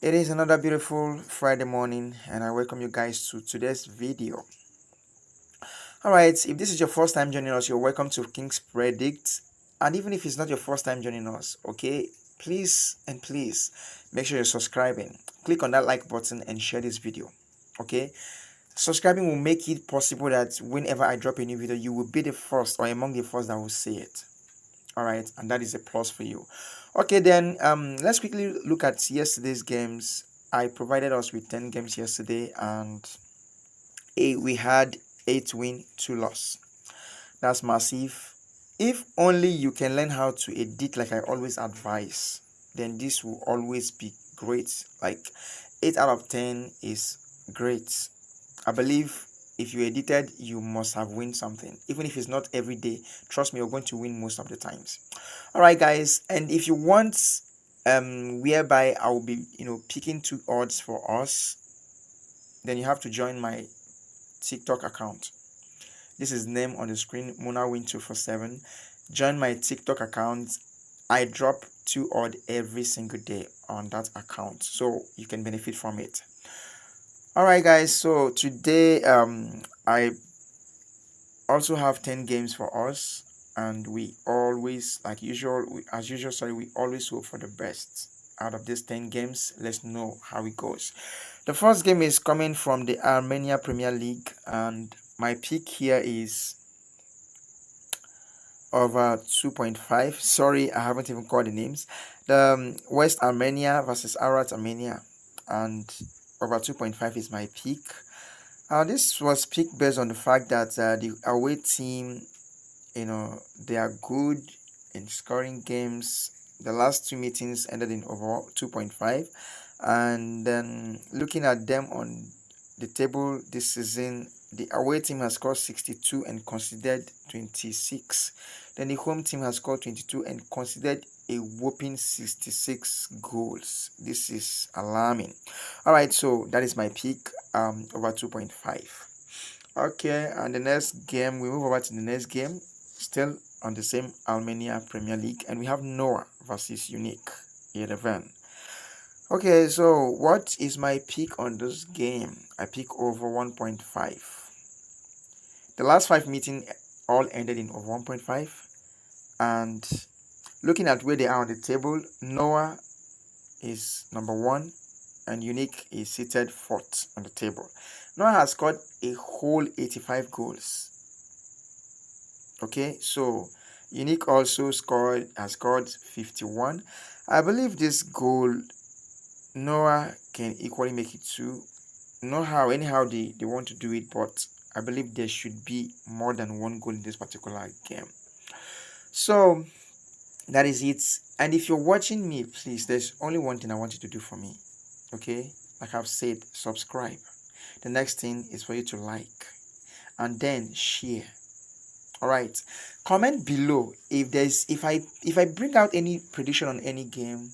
It is another beautiful Friday morning, and I welcome you guys to today's video. Alright, if this is your first time joining us, you're welcome to King's Predict. And even if it's not your first time joining us, okay, please make sure you're subscribing. Click on that like button and share this video. Okay, subscribing will make it possible that whenever I drop a new video, you will be the first or among the first that will see it. All right, and that is a plus for you. Okay, then let's quickly look at yesterday's games. I provided us with 10 games yesterday, and we had 8 win, 2 loss. That's massive. If only you can learn how to edit like I always advise, then this will always be great. Like 8 out of 10 is great. I believe if you edited, you must have win something. Even if it's not every day, trust me, you're going to win most of the times. All right, guys. And if you want, whereby I will be, picking 2 odds for us, then you have to join my TikTok account. This is name on the screen, MonaWin247. Join my TikTok account. I drop 2 odd every single day on that account, so you can benefit from it. All right, guys, so today I also have 10 games for us, and we always, like usual, we always hope for the best out of these 10 games. Let's know how it goes. The first game is coming from the Armenia Premier League, and my pick here is over 2.5. Sorry, I haven't even called the names. The West Armenia versus Arat Armenia, and over 2.5 is my pick. This was picked based on the fact that the away team, they are good in scoring games. The last 2 meetings ended in over 2.5, and then looking at them on the table this season, the away team has scored 62 and considered 26. Then the home team has scored 22 and considered a whopping 66 goals. This is alarming. All right, so that is my pick, over 2.5. Okay, and the next game, we move over to the next game, still on the same Armenia Premier League, and we have Noah versus Unique 11. Okay, so what is my pick on this game? I pick over 1.5. The last 5 meetings all ended in over 1.5, and looking at where they are on the table, Noah is number 1 and Unique is seated 4th on the table. Noah has scored a whole 85 goals. Okay, so Unique also has scored 51. I believe this goal Noah can equally make it 2. Not how, anyhow they want to do it, but I believe there should be more than 1 goal in this particular game. So that is it. And if you're watching me, please, there's only one thing I want you to do for me. Okay, like I've said, subscribe. The next thing is for you to like and then share. All right, comment below if I bring out any prediction on any game.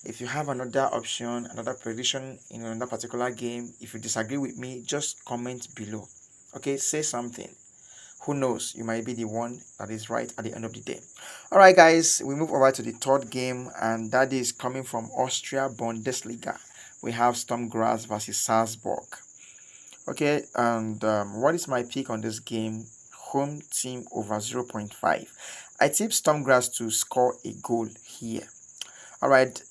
If you have another option, another prediction in another particular game, if you disagree with me, just comment below. Okay, say something. Who knows, you might be the one that is right at the end of the day. All right, guys, we move over to the third game, and that is coming from Austria Bundesliga. We have Sturm Graz versus Salzburg. Okay, and what is my pick on this game? Home team over 0.5. I tip Sturm Graz to score a goal here. All right,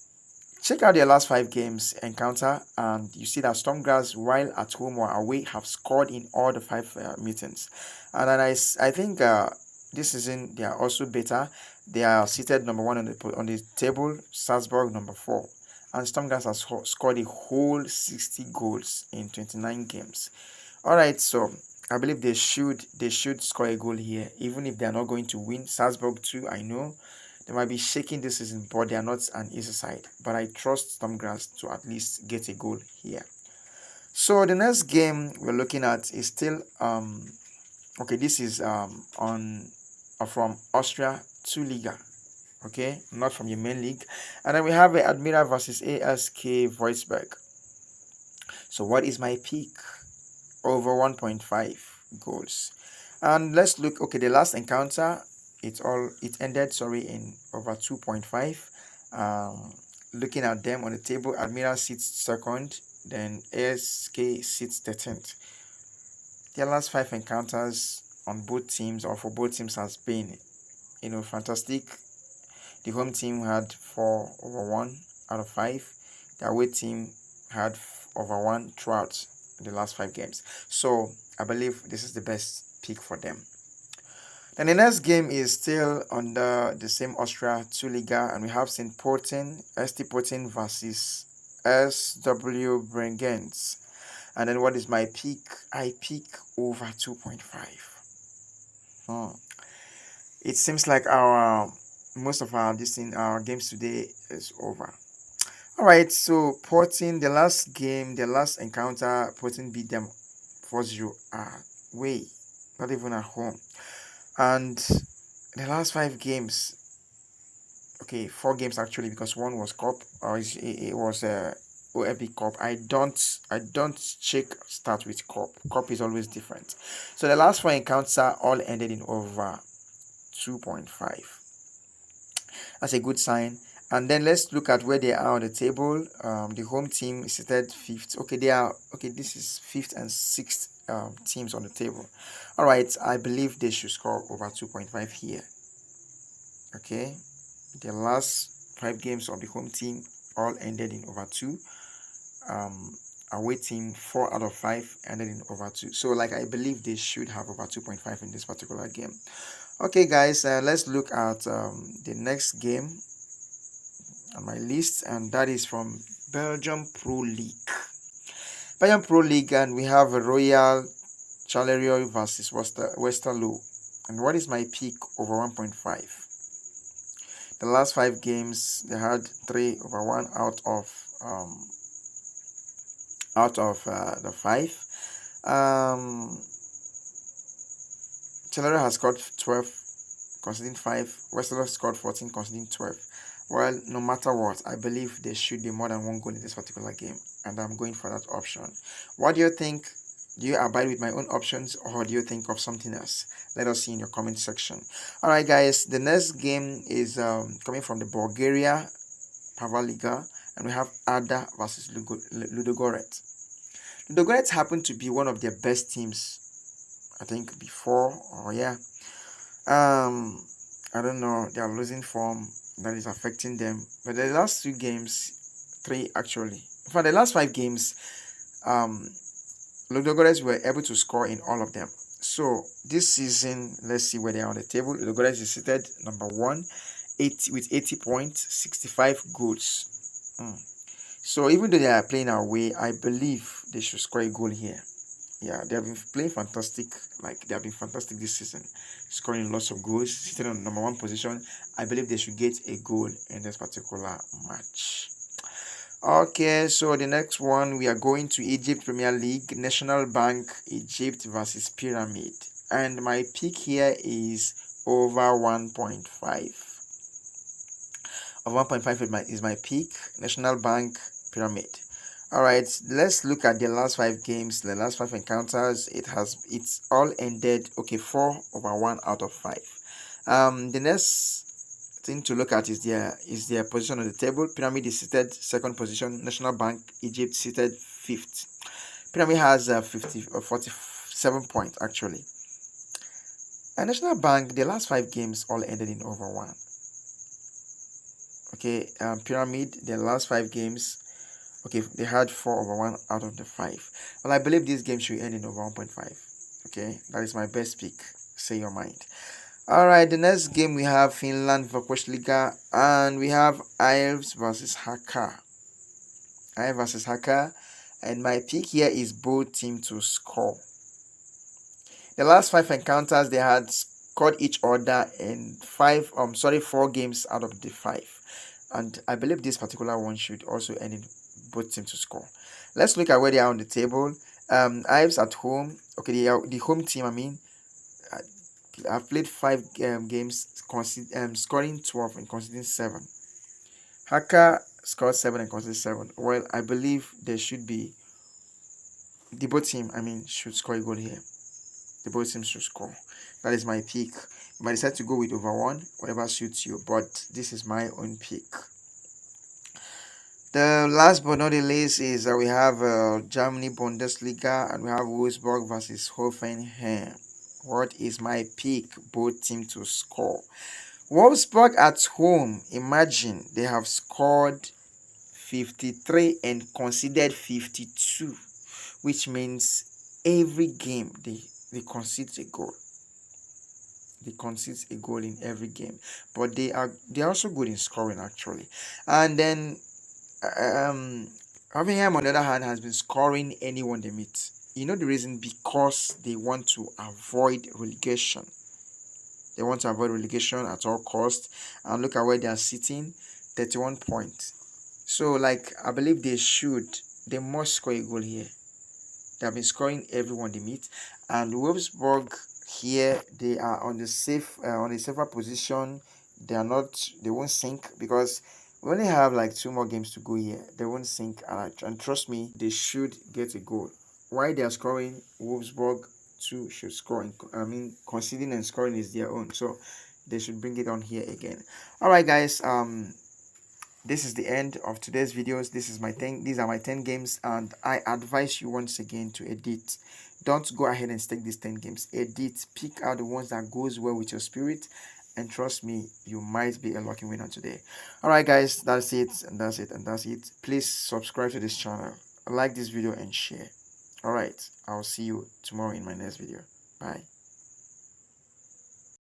check out their last 5 games encounter, and you see that Sturm Graz, while at home or away, have scored in all the 5 meetings. And then I think this season they are also better. They are seated number 1 on the table. Salzburg number 4, and Sturm Graz has scored a whole 60 goals in 29 games. All right, so I believe they should score a goal here, even if they are not going to win. Salzburg too, I know they might be shaking this season, but they are not an easy side. But I trust Sturm Graz to at least get a goal here. So the next game we're looking at is still okay. This is from Austria 2 Liga. Okay, not from your main league. And then we have Admira versus ASK Wolfsburg. So what is my pick? Over 1.5 goals. And let's look. Okay, the last encounter, it ended in over 2.5. looking at them on the table, Admiral sits second, then ASK sits 13th. Their last 5 encounters on both teams or for both teams has been, fantastic. The home team had 4/1 out of 5. The away team had over 1 throughout the last 5 games. So I believe this is the best pick for them. Then the next game is still under the same Austria 2 Liga, and we have St. Pölten, ST Pölten versus SW Bregenz. And then what is my pick? I pick over 2.5. It seems like our most of our games today is over. All right, so Pölten, the last game, the last encounter, Pölten beat them 4-0 away, not even at home. And the last 5 games, okay, 4 games actually, because one was cup, or it was a OFB cup. I don't check start with cup. Cup is always different. So the last 4 encounters all ended in over 2.5. That's a good sign. And then let's look at where they are on the table. The home team is seated 5th. Okay, this is 5th and 6th teams on the table. All right, I believe they should score over 2.5 here. Okay, the last 5 games of the home team all ended in over 2. Away team 4 out of 5 ended in over 2. So like I believe they should have over 2.5 in this particular game. Okay guys, let's look at the next game on my list, and that is from Belgium Pro League. Belgium Pro League, and we have Royal Charleroi versus Westerlo. And what is my pick over 1.5? The last 5 games they had 3/1 out of the 5. Charleroi has scored 12, conceding 5. Westerlo scored 14, conceding 12. Well, no matter what, I believe there should be more than 1 goal in this particular game, and I'm going for that option. What do you think? Do you abide with my own options, or do you think of something else? Let us see in your comment section. Alright guys, the next game is coming from the Bulgaria Pavel Liga, and we have Ada versus Ludogorets. Ludogorets happen to be one of their best teams, I think, before, or yeah. I don't know, they are losing form that is affecting them. But the last 2 games, 3 actually, for the last 5 games, Ludogorets were able to score in all of them. So this season, let's see where they are on the table. Ludogorets is seated number 1, with 80 points, 65 goals. So even though they are playing away, I believe they should score a goal here. Yeah, they have been playing fantastic. Like, they have been fantastic this season, scoring lots of goals, sitting on number 1 position. I believe they should get a goal in this particular match. Okay, so the next one, we are going to Egypt Premier League, National Bank Egypt versus Pyramid, and my pick here is over 1.5. Over 1.5 is my pick. National Bank Pyramid. Alright, let's look at the last 5 games, the last 5 encounters. It's all ended, okay, 4/1 out of 5. The next thing to look at is their position on the table. Pyramid is seated 2nd position. National Bank Egypt seated 5th. Pyramid has 47 points actually. And National Bank, the last 5 games all ended in over 1. Okay, Pyramid, the last 5 games, okay, they had 4/1 out of the 5. Well, I believe this game should end in over 1.5. Okay, that is my best pick. Say your mind. Alright, the next game we have Finland Liga, and we have Ives versus Haka. Ives versus Haka, and my pick here is both teams to score. The last 5 encounters they had scored each other in 4 games out of the 5. And I believe this particular one should also end in both teams to score. Let's look at where they are on the table. Ives at home. Okay, the home team, I mean, I've played 5 games, scoring 12 and conceding 7. Haka scored 7 and conceded 7. Well, I believe there should be the both team, I mean, should score a goal here. The both teams should score. That is my pick. You might decide to go with over 1, whatever suits you, but this is my own pick. The last but not the least is we have Germany Bundesliga, and we have Wolfsburg versus Hoffenheim. What is my pick? Both team to score. Wolfsburg at home, imagine they have scored 53 and conceded 52, which means every game they concede a goal. They concede a goal in every game, but they are also good in scoring actually. And then um Hoffenheim on the other hand has been scoring anyone they meet. You know the reason? Because they want to avoid relegation. They want to avoid relegation at all costs. And look at where they are sitting, 31 points. So like I believe they must score a goal here. They have been scoring everyone they meet. And Wolfsburg here, they are on the safer position. They won't sink because we only have like two more games to go here. They won't sink, and trust me, they should get a goal. Why they are scoring, Wolfsburg too should score. I mean, conceding and scoring is their own, so they should bring it on here again. All right, guys. This is the end of today's videos. These are my 10 games, and I advise you once again to edit. Don't go ahead and stake these 10 games. Edit, pick out the ones that goes well with your spirit, and trust me, you might be a lucky winner today. All right, guys, that's it, and that's it, and that's it. Please subscribe to this channel, like this video, and share. All right, I'll see you tomorrow in my next video. Bye.